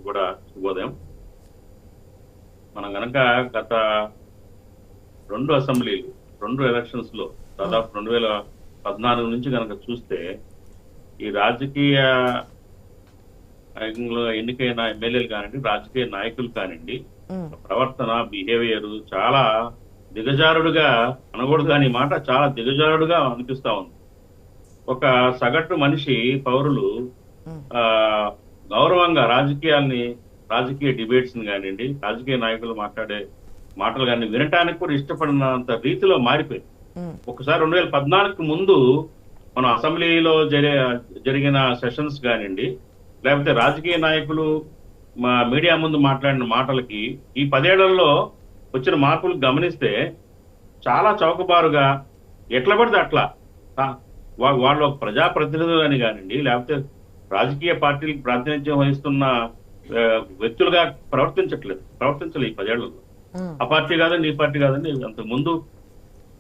కూడా శుభోదయం. మనం గనక గత 2 అసెంబ్లీలు 2 ఎలక్షన్స్ లో దాదాపు 2014 నుంచి గనక చూస్తే ఈ రాజకీయ ఎన్నికైన ఎమ్మెల్యేలు కానివ్వండి, రాజకీయ నాయకులు కానివ్వండి, ప్రవర్తన బిహేవియర్ చాలా దిగజారుడుగా అనకూడదు కానీ మాట చాలా దిగజారుడుగా అనిపిస్తా ఉంది. ఒక సగటు మనిషి పౌరులు గౌరవంగా రాజకీయ డిబేట్స్ కానివ్వండి, రాజకీయ నాయకులు మాట్లాడే మాటలు కానీ వినటానికి కూడా ఇష్టపడినంత రీతిలో మారిపోయింది. ఒకసారి 2014కు ముందు మన అసెంబ్లీలో జరిగిన సెషన్స్ కానివ్వండి, లేకపోతే రాజకీయ నాయకులు మీడియా ముందు మాట్లాడిన మాటలకి ఈ 10 ఏళ్లలో వచ్చిన మార్పులు గమనిస్తే చాలా చౌకబారుగా ఎట్లా పడితే అట్లా వాళ్ళు ప్రజాప్రతినిధులు అని కానివ్వండి, లేకపోతే రాజకీయ పార్టీలకు ప్రాతినిధ్యం వహిస్తున్న వ్యక్తులుగా ప్రవర్తించలేదు ఈ 10 ఏళ్లలో. ఆ పార్టీ కాదండి, ఈ పార్టీ కాదండి. అంతకు ముందు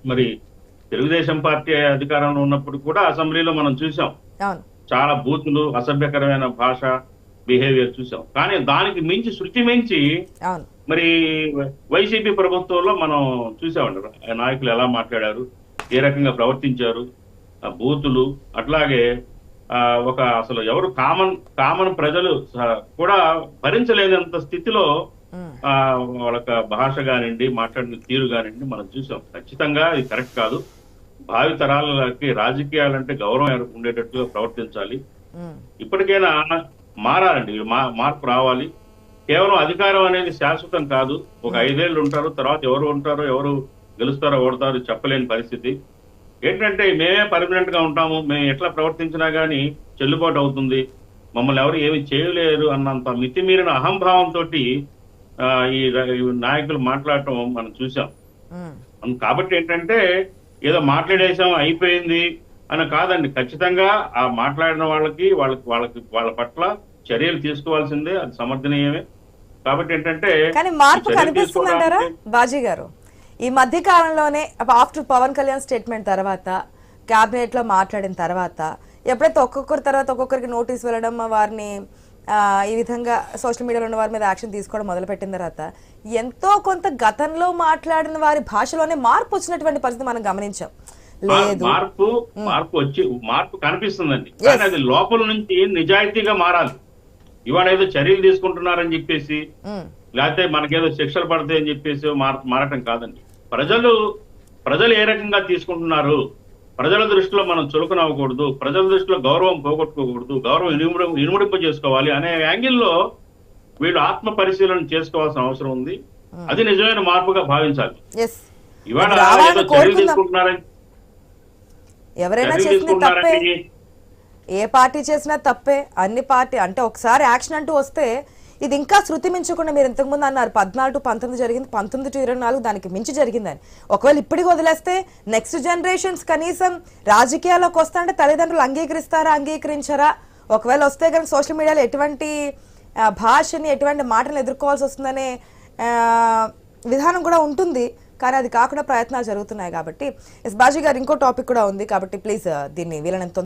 మరి తెలుగుదేశం పార్టీ అధికారంలో ఉన్నప్పుడు కూడా అసెంబ్లీలో మనం చూసాం, చాలా బూతులు, అసభ్యకరమైన భాష, బిహేవియర్ చూసాం. కానీ దానికి మించి శృతి మించి మరి వైసీపీ ప్రభుత్వంలో మనం చూసామండి. నాయకులు ఎలా మాట్లాడారు, ఏ రకంగా ప్రవర్తించారు, బూతులు, అట్లాగే ఒక అసలు ఎవరు కామన్ ప్రజలు కూడా భరించలేనంత స్థితిలో వాళ్ళ భాష కానివ్వండి, మాట్లాడిన తీరు కానివ్వండి మనం చూసాం. ఖచ్చితంగా ఇది కరెక్ట్ కాదు. భావి తరాలకి రాజకీయాలంటే గౌరవం ఉండేటట్టుగా ప్రవర్తించాలి. ఇప్పటికైనా మారాలండి, మార్పు రావాలి. కేవలం అధికారం అనేది శాశ్వతం కాదు. ఒక 5 ఏళ్ళు ఉంటారు, తర్వాత ఎవరు ఉంటారో, ఎవరు గెలుస్తారో ఓడతారో చెప్పలేని పరిస్థితి. ఏంటంటే మేమే పర్మనెంట్ గా ఉంటాము, మేము ఎట్లా ప్రవర్తించినా గానీ చెల్లుబాటు అవుతుంది, మమ్మల్ని ఎవరు ఏమి చేయలేరు అన్నంత మితిమీరిన అహంభావంతో ఈ నాయకులు మాట్లాడటం మనం చూసాం. కాబట్టి ఏంటంటే ఏదో మాట్లాడేసాం అయిపోయింది అని కాదండి. ఖచ్చితంగా ఆ మాట్లాడిన వాళ్ళ పట్ల చర్యలు తీసుకోవాల్సిందే, అది సమర్థనీయమే. కాబట్టి ఏంటంటే కానీ మార్పు కనిపిస్తుందంటారా బాజీ గారు? ఈ మధ్య కాలంలోనే ఆఫ్టర్ పవన్ కళ్యాణ్ స్టేట్మెంట్ తర్వాత, క్యాబినెట్ లో మాట్లాడిన తర్వాత, ఎప్పుడైతే ఒక్కొక్కరికి నోటీస్ వెళ్ళడం, వారిని ఈ విధంగా సోషల్ మీడియాలో ఉన్న వారి మీద యాక్షన్ తీసుకోవడం మొదలుపెట్టిన తర్వాత ఎంతో కొంత గతంలో మాట్లాడిన వారి భాషలోనే మార్పు వచ్చినటువంటి పరిస్థితి మనం గమనించాం. లేదు, మార్పు కనిపిస్తుందండి. కానీ అది లోపల నుంచి నిజాయితీగా మారాలి. ఇవాళ ఏదో చర్యలు తీసుకుంటున్నారని చెప్పేసి, లేకపోతే మనకేదో శిక్షలు పడతాయని చెప్పేసి మారటం కాదండి. ప్రజలు ఏ రకంగా తీసుకుంటున్నారు, ప్రజల దృష్టిలో మనం చులకన అవ్వకూడదు, ప్రజల దృష్టిలో గౌరవం పోగొట్టుకోకూడదు, గౌరవం ఇనుముడింపు చేసుకోవాలి అనే యాంగిల్లో వీళ్ళు ఆత్మ పరిశీలన చేసుకోవాల్సిన అవసరం ఉంది. అది నిజమైన మార్పుగా భావించాలి. ఇవాళ చర్యలు తీసుకుంటున్నారని, ఎవరైనా చేసిన తప్పే, ఏ పార్టీ చేసినా తప్పే. అన్ని పార్టీ అంటే ఒకసారి యాక్షన్ అంటూ వస్తే ఇది ఇంకా శృతి మించకుండా, మీరు ఇంతకుముందు అన్నారు 14 to 19 జరిగింది, 19 to 24 దానికి మించి జరిగిందని. ఒకవేళ ఇప్పటికి వదిలేస్తే నెక్స్ట్ జనరేషన్స్ కనీసం రాజకీయాల్లోకి వస్తాంటే తల్లిదండ్రులు అంగీకరించారా? ఒకవేళ వస్తే కనుక సోషల్ మీడియాలో ఎటువంటి భాషని, ఎటువంటి మాటలు ఎదుర్కోవాల్సి వస్తుందనే విధానం కూడా ఉంటుంది. కానీ అది కాకుండా ప్రయత్నాలు జరుగుతున్నాయి. కాబట్టి ఎస్ బాజీ గారు, ఇంకో టాపిక్ కూడా ఉంది కాబట్టి ప్లీజ్ దీన్ని వీలైనంత